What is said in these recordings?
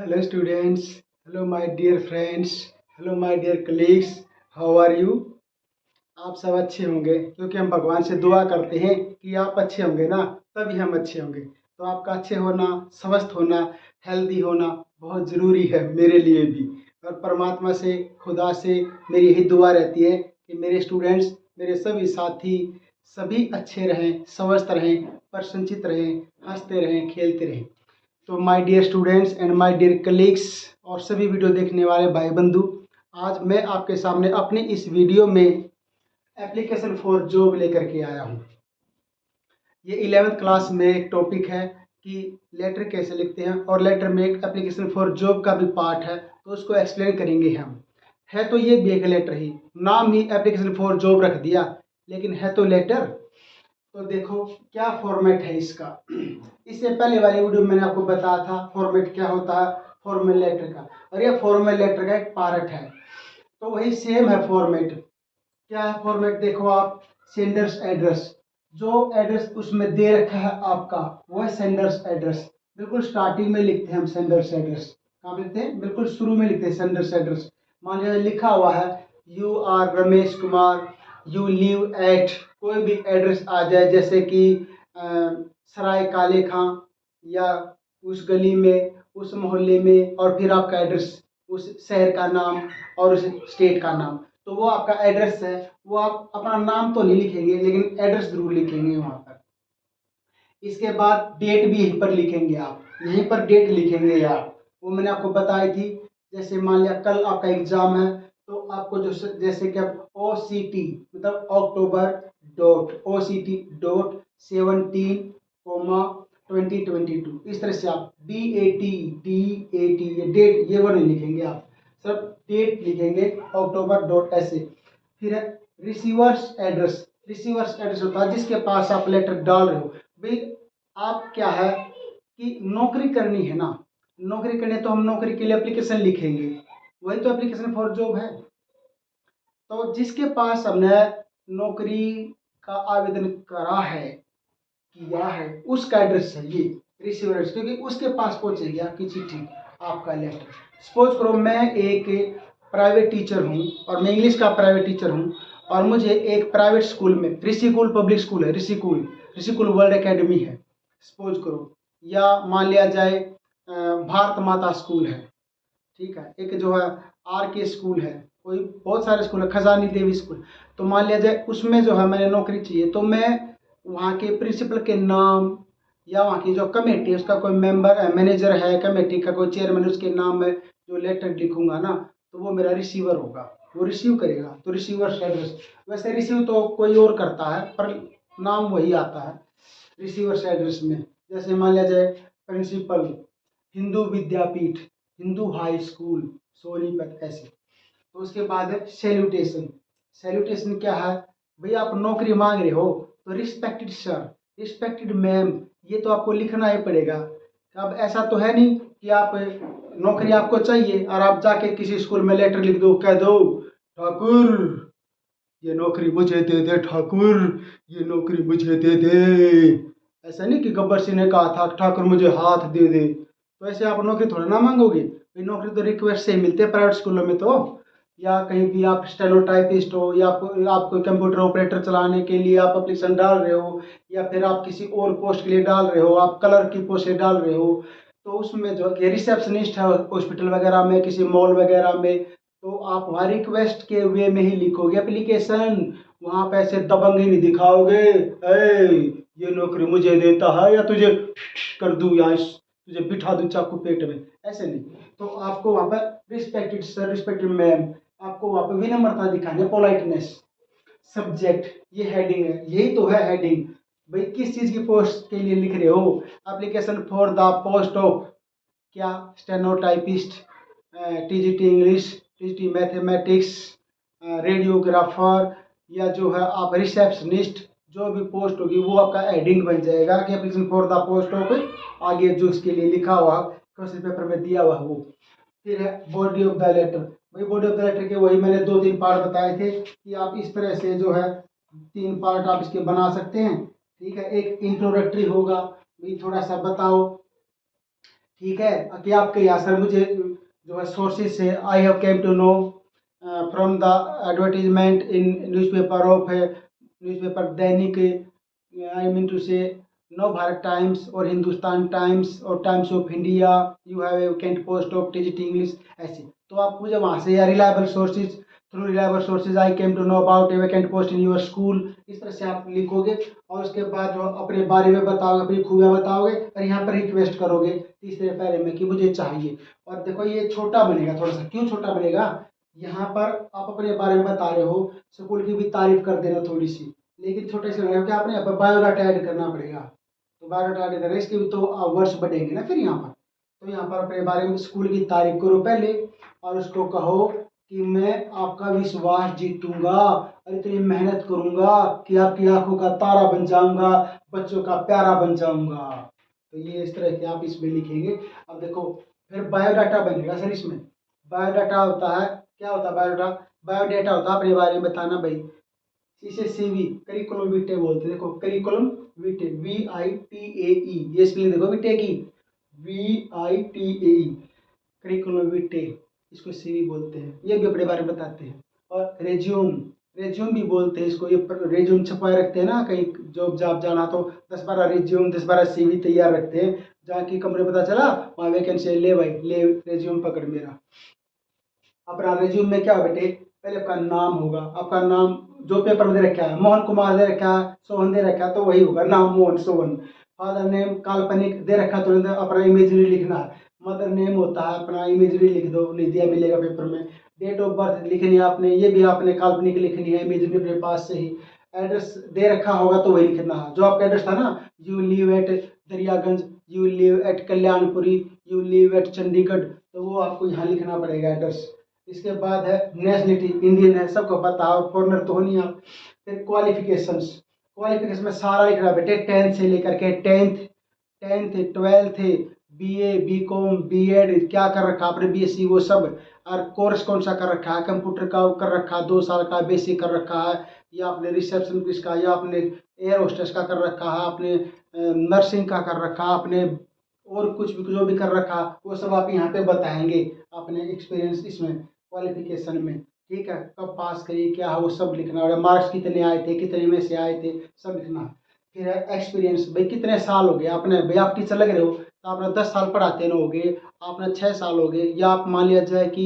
Hello students, hello my dear friends, hello my dear colleagues, how are you? आप सब अच्छे होंगे क्योंकि हम भगवान से दुआ करते हैं कि आप अच्छे होंगे ना, तभी हम अच्छे होंगे। तो आपका अच्छे होना, स्वस्थ होना, हेल्दी होना बहुत ज़रूरी है मेरे लिए भी। और परमात्मा से, खुदा से मेरी यही दुआ रहती है कि मेरे स्टूडेंट्स, मेरे सभी साथी सभी अच्छे रहें, स्वस्थ रहें, प्रसन्नचित्त रहें, हंसते रहें, खेलते रहें। तो my dear students and my dear colleagues और सभी वीडियो देखने वाले भाई बंधु, आज मैं आपके सामने अपनी इस वीडियो में एप्लीकेशन फॉर जॉब लेकर के आया हूँ। ये 11th क्लास में एक टॉपिक है कि लेटर कैसे लिखते हैं और लेटर में एक एप्लीकेशन फॉर जॉब का भी पार्ट है, तो उसको एक्सप्लेन करेंगे हम। है तो ये भी एक लेटर ही, नाम ही एप्लीकेशन फॉर जॉब रख दिया, लेकिन है तो लेटर। तो देखो क्या फॉर्मेट है इसका। इससे पहले वाली वीडियो में मैंने आपको बताया था फॉर्मेट क्या होता है फॉर्मल लेटर का, और ये फॉर्मल लेटर का एक पार्ट है। तो वही सेम है फॉर्मेट। क्या है फॉर्मेट, देखो आप, सेंडर्स एड्रेस, जो एड्रेस उसमें दे रखा है आपका वो है सेंडर्स एड्रेस। बिल्कुल स्टार्टिंग में लिखते हैं हम सेंडर्स एड्रेस। कहाँ लिखते हैं? बिल्कुल शुरू में लिखते हैं सेंडर्स एड्रेस। मान लीजिए लिखा हुआ है you are Ramesh Kumar, you live at, कोई भी एड्रेस आ जाए जैसे कि सराय काले खां, या उस गली में, उस मोहल्ले में, और फिर आपका एड्रेस, उस शहर का नाम और उस स्टेट का नाम। तो वो आपका एड्रेस है। वो आप अपना नाम तो नहीं लिखेंगे लेकिन एड्रेस जरूर लिखेंगे वहाँ पर। इसके बाद डेट भी यहीं पर लिखेंगे आप, यहीं पर डेट लिखेंगे आप। वो मैंने आपको बताई थी। जैसे मान लिया कल आपका एग्जाम है, तो आपको जो जैसे कि आप OCT मतलब अक्टूबर डॉट OCT डॉट 17, 2022 इस तरह से आप DAT ये डेट, ये वर्ड नहीं लिखेंगे आप, सिर्फ डेट लिखेंगे अक्टूबर डॉट ऐसे। फिर है रिसीवर्स एड्रेस। रिसीवर्स एड्रेस होता है जिसके पास आप लेटर डाल रहे हो। भाई आप क्या है कि नौकरी करनी है ना, नौकरी करनी है तो हम नौकरी के लिए एप्लीकेशन लिखेंगे, वही तो एप्लीकेशन फॉर जॉब है। तो जिसके पास हमने नौकरी का आवेदन करा है, किया है, उसका एड्रेस है ये रिसीवर एड्रेस, क्योंकि उसके पास पहुंचेगी आपकी चिट्ठी, आपका लेटर। सपोज करो मैं एक प्राइवेट टीचर हूँ और मैं इंग्लिश का प्राइवेट टीचर हूँ, और मुझे एक प्राइवेट स्कूल में, ऋषिकुल पब्लिक स्कूल है, ऋषिकुल वर्ल्ड एकेडमी है सपोज करो, या मान लिया जाए भारत माता स्कूल है, ठीक है, एक जो है RK स्कूल है, कोई बहुत सारे स्कूल है, खजानी देवी स्कूल। तो मान लिया जाए उसमें जो है मैंने नौकरी चाहिए, तो मैं वहाँ के प्रिंसिपल के नाम, या वहाँ की जो कमेटी है उसका कोई मेंबर मैनेजर है, कमेटी का कोई चेयरमैन, उसके नाम में जो लेटर लिखूंगा ना, तो वो मेरा रिसीवर होगा, वो रिसीव करेगा। तो रिसीवर एड्रेस, वैसे रिसीव तो कोई और करता है पर नाम वही आता है रिसीवर एड्रेस में। जैसे मान लिया जाए प्रिंसिपल हिंदू विद्यापीठ, हिंदू हाई स्कूल सोनीपत ऐसे। तो उसके बाद है सैल्यूटेशन। सैल्यूटेशन क्या है, भाई आप नौकरी मांग रहे हो तो रिस्पेक्टेड सर, रिस्पेक्टेड मैम, ये तो आपको लिखना ही पड़ेगा। अब ऐसा तो है नहीं कि आप नौकरी आपको चाहिए और आप जाके किसी स्कूल में लेटर लिख दो, कह दो ठाकुर ये नौकरी मुझे दे दे, ठाकुर ये नौकरी मुझे दे दे। ऐसा नहीं कि गब्बर सिंह ने कहा था ठाकुर मुझे हाथ दे दे, तो ऐसे आप नौकरी थोड़ा ना मांगोगे। भाई नौकरी तो रिक्वेस्ट से मिलते हैं प्राइवेट स्कूलों में तो, या कहीं भी आप स्टेनोटाइपिस्ट हो, या आप कोई कंप्यूटर ऑपरेटर चलाने के लिए आप एप्लीकेशन डाल रहे हो, या फिर आप किसी और पोस्ट के लिए डाल रहे हो, आप कलर की पोस्ट डाल रहे हो, तो उसमें जो कि रिसेप्शनिस्ट है हॉस्पिटल वगैरह में, किसी मॉल वगैरह में, तो आप वहाँ रिक्वेस्ट के वे में ही लिखोगे एप्लीकेशन। वहाँ पे ऐसे दबंगी नहीं दिखाओगे, ये नौकरी मुझे देता है या तुझे कर दूं या तुझे बिठा दूं चाकू पेट में, ऐसे नहीं। तो आपको वहाँ पर रिस्पेक्टेड सर, रिस्पेक्टेड मैम, आपको वहाँ पे विनम्रता दिखानी है, पोलाइटनेस। सब्जेक्ट, ये हेडिंग है, यही तो है हेडिंग। भाई किस चीज़ की पोस्ट के लिए लिख रहे हो? Application for the post of क्या, stenotypist, TGT English, TGT mathematics, radiographer, या जो है आप रिसेप्शनिस्ट, जो भी पोस्ट होगी वो आपका हेडिंग बन जाएगा कि application for the post of, आगे जो उसके लिए लिखा हुआ क्वेश्चन पेपर में दिया हुआ वो। फिर है बॉडी ऑफ द लेटर। भाई बॉडी ऑफ द लेटर के वही मैंने 2-3 पार्ट बताए थे कि आप इस तरह से जो है 3 पार्ट आप इसके बना सकते हैं, ठीक है। एक इंट्रोडक्टरी होगा, भाई थोड़ा सा बताओ ठीक है, कि आपके यहाँ सर मुझे जो है सोर्सेज से I have came to know from the advertisement in newspaper of newspaper Dainik, I mean to say Nav Bharat Times और हिंदुस्तान टाइम्स और Times of India, you have a vacant post of teaching English, ऐसे। तो आप मुझे वहाँ से या reliable sources, through reliable sources I came to know about a vacant post in your school, इस तरह से आप लिखोगे। और उसके बाद जो अपने बारे में बताओगे, अपनी खूबियाँ बताओगे और यहाँ पर रिक्वेस्ट करोगे तीसरे पैरे में कि मुझे चाहिए। और देखो ये छोटा बनेगा थोड़ा सा, क्यों छोटा बनेगा, यहाँ पर आप अपने बारे में बता रहे हो, स्कूल की भी तारीफ कर देना थोड़ी सी, लेकिन छोटे से बनेगा, क्या आपने यहाँ पर बायोडाटा ऐड करना पड़ेगा। तो बायोडाटा ऐड करें, इसके भी तो वर्ड्स बढ़ेंगे ना फिर यहाँ पर। तो यहाँ पर अपने बारे में स्कूल की तारीफ करो पहले, और उसको कहो कि मैं आपका विश्वास जीतूंगा और इतनी मेहनत करूंगा कि आपकी आंखों का तारा बन जाऊंगा, बच्चों का प्यारा बन जाऊंगा। तो ये इस तरह के आप इसमें लिखेंगे। अब देखो फिर बायोडाटा बनेगा सर इसमें। बायोडाटा होता है, क्या होता है बायोडाटा, बायोडाटा होता है अपने बारे में बताना भाई। इसे सीवी करिकुलम विटे बोलते हैं। देखो करिकुलम विटे, VITAE, ये स्पेलिंग देखो विटे की, VITAE, करिकुलम विटे, इसको सीवी बोलते हैं। ये भी अपने बारे में बताते हैं। और रेज्यूम, रेज्यूम भी बोलते हैं इसको। ये रेज्यूम छपाए रखते हैं ना, कहीं जॉब जॉब जाना तो 10-12 रेज्यूम 10-12 सीवी तैयार रखते हैं। जहाँ की कंपनी पता चला वहाँ वैकेंसी है, ले भाई ले रेज्यूम पकड़ मेरा। अपना रिज्यूम में क्या हो बेटे, पहले आपका नाम होगा, आपका नाम जो पेपर में दे रखा है, मोहन कुमार दे रखा है, सोहन दे रखा है, तो वही होगा नाम मोहन सोहन। फादर नेम काल्पनिक दे रखा है तो अपना इमेजरी लिखना है। मदर नेम होता है, अपना इमेजरी लिख दो, लिख दिया मिलेगा पेपर में। डेट ऑफ बर्थ लिखनी है आपने, ये भी आपने काल्पनिक लिखनी है, इमेजरी अपने पास से ही। एड्रेस दे रखा होगा तो वही लिखना है, जो आपका एड्रेस था ना, you live eight Daryaganj, you live eight Kalyanpuri, you live eight Chandigarh, तो वो आपको यहाँ लिखना पड़ेगा एड्रेस। इसके बाद है नेशनलिटी, इंडियन है, सबको पता है, फॉरनर तो हो नहीं आप। फिर क्वालिफिकेशंस, क्वालिफिकेशन में सारा लिखना है बेटे, 10th से लेकर के 10th 12th, BA BCom B.Ed क्या कर रखा आपने, BSc वो सब। और कोर्स कौन सा कर रखा है, कंप्यूटर का कर रखा है 2 साल का, बेसिक कर रखा है, या आपने रिसेप्शन का, या आपने एयर होस्टेस का कर रखा है, आपने नर्सिंग का कर रखा है, आपने और कुछ भी जो भी कर रखा वो सब आप यहाँ पे बताएंगे अपने एक्सपीरियंस इसमें क्वालिफिकेशन में। ठीक है, कब पास करिए, क्या है वो सब लिखना, और मार्क्स कितने आए थे, कितने में से आए थे, सब लिखना। फिर है एक्सपीरियंस, भाई कितने साल हो गए आपने, भाई आप टीचर लग रहे हो तो आपने 10 साल पढ़ाते ना हो गए, आपने 6 साल हो गए, या आप मान लिया जाए कि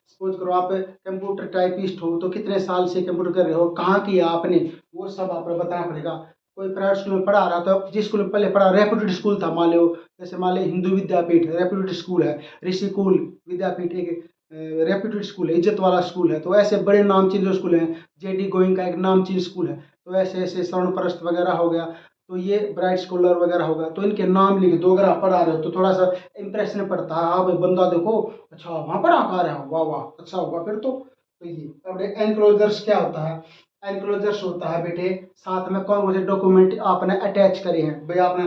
सपोज करो आप कंप्यूटर टाइपिस्ट हो तो कितने साल से कंप्यूटर कर रहे हो, कहाँ किया आपने, वो सब आपको बताना पड़ेगा। कोई प्राइवेट स्कूल में पढ़ा रहा तो जिस स्कूल में पहले पढ़ा, रेपुटेड स्कूल था मान लो, जैसे मान लो हिंदू विद्यापीठ रेपुटेड स्कूल है, ऋषिकुल विद्यापीठ एक रेपुटेड स्कूल है, इज्जत वाला स्कूल है, तो ऐसे बड़े नामचीन जो स्कूल हैं, JD गोइंग का एक नामचीन स्कूल है, तो ऐसे ऐसे स्वर्ण प्रस्थ वगैरह हो गया, तो ये ब्राइट स्कॉलर वगैरह होगा, तो इनके नाम लिख दो। अगर आप पढ़ा रहे हो तो थोड़ा सा इंप्रेशन पड़ता है, हाँ भाई बंदा देखो अच्छा वहाँ पढ़ा कर रहा हो, वाह वाह अच्छा होगा फिर तो ये। अब एनक्लोजर्स क्या होता है, एनक्लोजर्स होता है बेटे साथ में कौन कौन से डॉक्यूमेंट आपने अटैच करे हैं, भाई आपने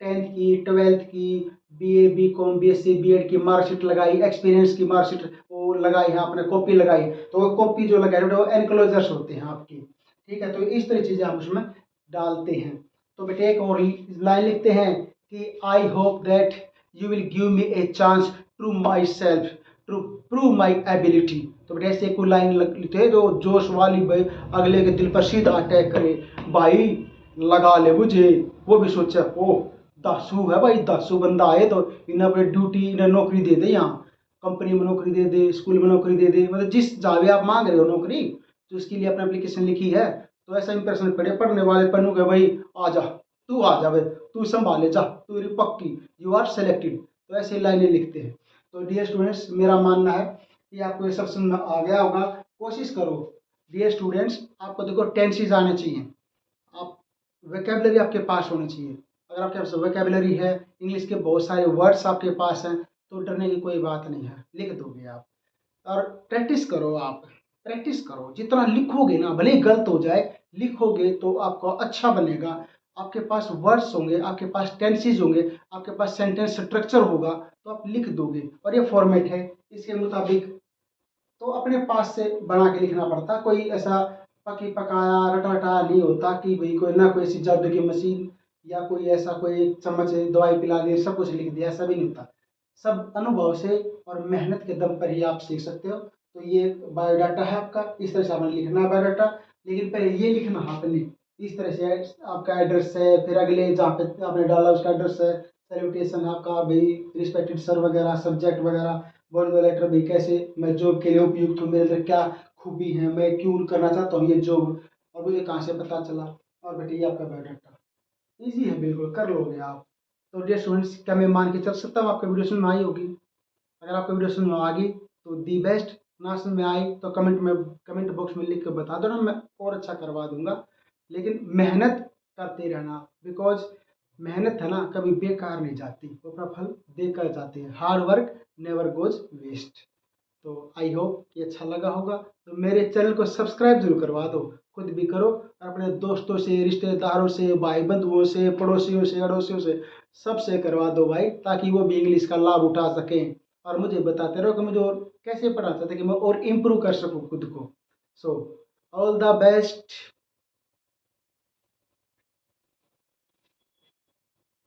10th की 12th की BA BCom BSc B.Ed की मार्कशीट लगाई, एक्सपीरियंस की मार्कशीट वो लगाई है आपने, कॉपी लगाई, तो वो कॉपी जो लगाई बेटे वो एनक्लोजर्स होते हैं आपकी। ठीक है, तो इस तरह चीज़ें आप उसमें डालते हैं। तो बेटे एक और लाइन लिखते हैं कि I hope that you will give me a chance to myself to prove my ability. तो बेटे ऐसे कोई लाइन लिखते हैं जो जोश वाली, भाई अगले के दिल पर सीधा अटैक करे, भाई लगा ले मुझे, वो भी सोचे ओ दासू है भाई, दासू बंदा आए तो इन्हें अपनी ड्यूटी, इन्हें नौकरी दे दे, यहाँ कंपनी में नौकरी दे दे, स्कूल में नौकरी दे दे, मतलब जिस जावे आप मांग रहे हो नौकरी, तो उसके लिए अपने एप्लीकेशन लिखी है, तो ऐसा इंप्रेशन पड़े पढ़ने वाले पन्नू के, भाई आ जा, तू आ जा भाई, तू संभाले जा, तू मेरी पक्की, यू आर सेलेक्टेड। तो ऐसे लाइनें लिखते हैं। तो डियर स्टूडेंट्स, मेरा मानना है कि आपको ये सब समझ आ गया होगा। कोशिश करो डियर स्टूडेंट्स, आपको देखो टेंसेस आने चाहिए, आप वेकेबलरी आपके पास होनी चाहिए। अगर आपके पास वेकेबलरी है, इंग्लिश के बहुत सारे वर्ड्स आपके पास हैं, तो डरने की कोई बात नहीं है, लिख दोगे आप। और प्रैक्टिस करो, आप प्रैक्टिस करो, जितना लिखोगे ना, भले ही गलत हो जाए, लिखोगे तो आपको अच्छा बनेगा। आपके पास वर्ड्स होंगे, आपके पास टेंसेस होंगे, आपके पास सेंटेंस स्ट्रक्चर होगा, तो आप लिख दोगे। और ये फॉर्मेट है, इसके मुताबिक तो अपने पास से बना के लिखना पड़ता। कोई ऐसा पकी पकाया रटा रटा नहीं होता कि भाई कोई ना कोई ऐसी जादू की मशीन या कोई ऐसा कोई चम्मच दवाई पिला दी सब कुछ लिख दिया, ऐसा भी नहीं होता। सब अनुभव से और मेहनत के दम पर ही आप सीख सकते हो। तो ये बायोडाटा है आपका, इस तरह से आपने लिखना है बायोडाटा। लेकिन पहले ये लिखना आपने इस तरह से, आपका एड्रेस है, फिर अगले जहाँ पे आपने डाला उसका एड्रेस है, सैल्यूटेशन आपका भाई रिस्पेक्टेड सर वगैरह, सब्जेक्ट वगैरह, बॉडी लेटर भाई कैसे मैं जॉब के लिए उपयुक्त हूँ, मेरे अंदर क्या खूबी है, मैं क्यों करना चाहता हूँ ये जॉब, और मुझे कहाँ से पता चला। और बेटे ये आपका बायोडाटा ईजी है, बिल्कुल कर लोगे आप। तो डियर स्टूडेंट्स, क्या मैं मान के चल सकता हूँ आपको वीडियो समझ में आई होगी? अगर आपको वीडियो समझ में आ गई तो दी बेस्ट, ना समझ में आई तो कमेंट बॉक्स में लिख कर बता दो ना, मैं और अच्छा करवा दूंगा। लेकिन मेहनत करते रहना, बिकॉज मेहनत है ना कभी बेकार नहीं जाती, वो अपना फल देकर जाती है। Hard work never goes waste. तो आई होप कि अच्छा लगा होगा। तो मेरे चैनल को सब्सक्राइब जरूर करवा दो, खुद भी करो, और अपने दोस्तों से, रिश्तेदारों से, भाई बंधुओं से, पड़ोसियों से, अड़ोसियों से, सबसे करवा दो भाई, ताकि वो भी इंग्लिश का लाभ उठा सकें और मुझे बताते रहो कि मुझे और कैसे पढ़ा सकते कि मैं और इम्प्रूव कर सकूं खुद को। So all the best.